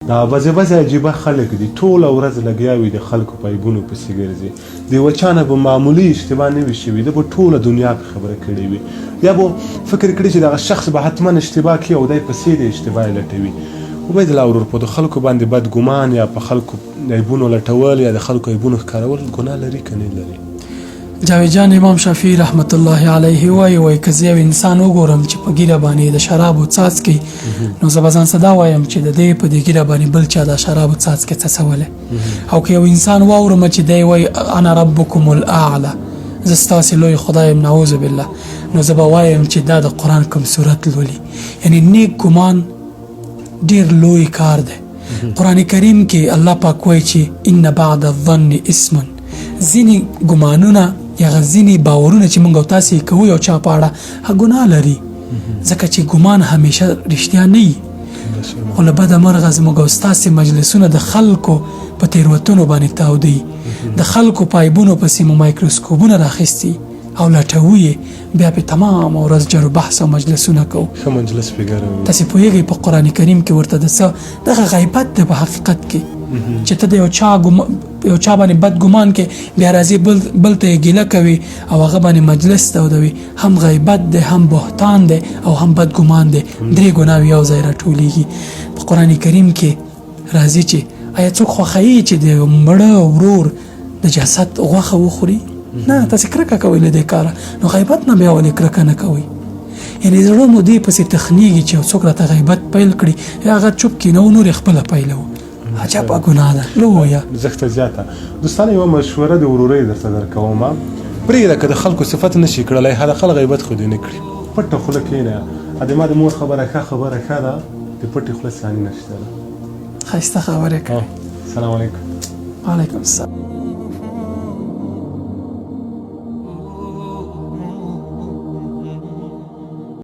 دا بعضې عجیبه خلک دي ټوله ورځ لګیا وي د خلکو په عیبونو پسې ګرځي د یوه چا نه به معمولي اشتباه نه وي شوي ده به ټوله دنیا په خبره کړې وي یا به فکر کړي چې دغه شخص به حتما اشتباه کوي او دی پسې د اشتباه یې لټوي عبید الله ورور په د خلکو باندې بد ګمان یا په خلکو عیبونو لټول یا د خلکو عیبونو ښکارول ګناه لري که نه لري؟ جاوید جان امام شافعي رحمت الله علیه وایي که زه یو انسان وګورم چې په ګیره باندې د شرابو څاڅکي نو زه به ځان څه دا وایم چې د دې په دې ګیره باندې بل چا د شرابو څاڅکي څڅولی او که یو انسان واورم چې دی وایي انا ربکم الاعلی زه ستاسې لوی خدای یم نعوذ بالله نو زه به وایم چې دا د قرآن کوم صورت لولي یعنی نیک ګمان ډېر لوی کار دی قرآن کریم کې الله پاک وایي چې ان بعد الظن اسم ځینې ګمانونه یا ځینې باورونه چې موږ او تاسې کوو یو چا په اړه هغه ګناه لري ځکه چې ګمان همیشه رښتیا نه وي خو له بده مرغه زموږ او ستاسې مجلسونه د خلکو په تېروتنو باندې تاودي د خلکو په عیبونو پسې مو مایکروسکوپونه راخیستي او لټوو یې بیا پې تمام ورځ جر و بحث او مجلسونه کوو ښه مجلس پې ګرم تاسې پوهېږئ په قرآن کریم کې ورته د څه دغه غیبت دی په حقیقت کې چې ته د یو چا باندې بد ګمان کې بیا راځي بل ته یې ګیله کوي او هغه باندې مجلس تودوي هم غیبت دی هم بهتان دی او هم بد ګمان دی درې ګناوې یو ځای راټولېږي په قرآن کریم کې راځي چې آیا څوک خوښوي چې د مړه ورور د جسد غوښه وخوري نه تاسې کرکه کوئ له دې کاره نو غیبت نه بیا ولې کرکه نه کوئ یعنې زړه مو دې پسې تخنیږي چې څوک راته غیبت پیل کړي یا هغه چوپ کښېنه و نور یې خپله پیلوو عجبه ګناه ده لویه زښته زیاته دوستانو یوه مشوره د ورورۍ درته درکوم پرېږده که د خلکو صفت نه شي کړلی حداقل غیبت خو دې نه کړي پټه خوله کښېنه ادما د مور خبره ښه ده د پټې خوله ثاني نشته ده ښایسته خبرې کوي السلام علیکم وعلیکم السلام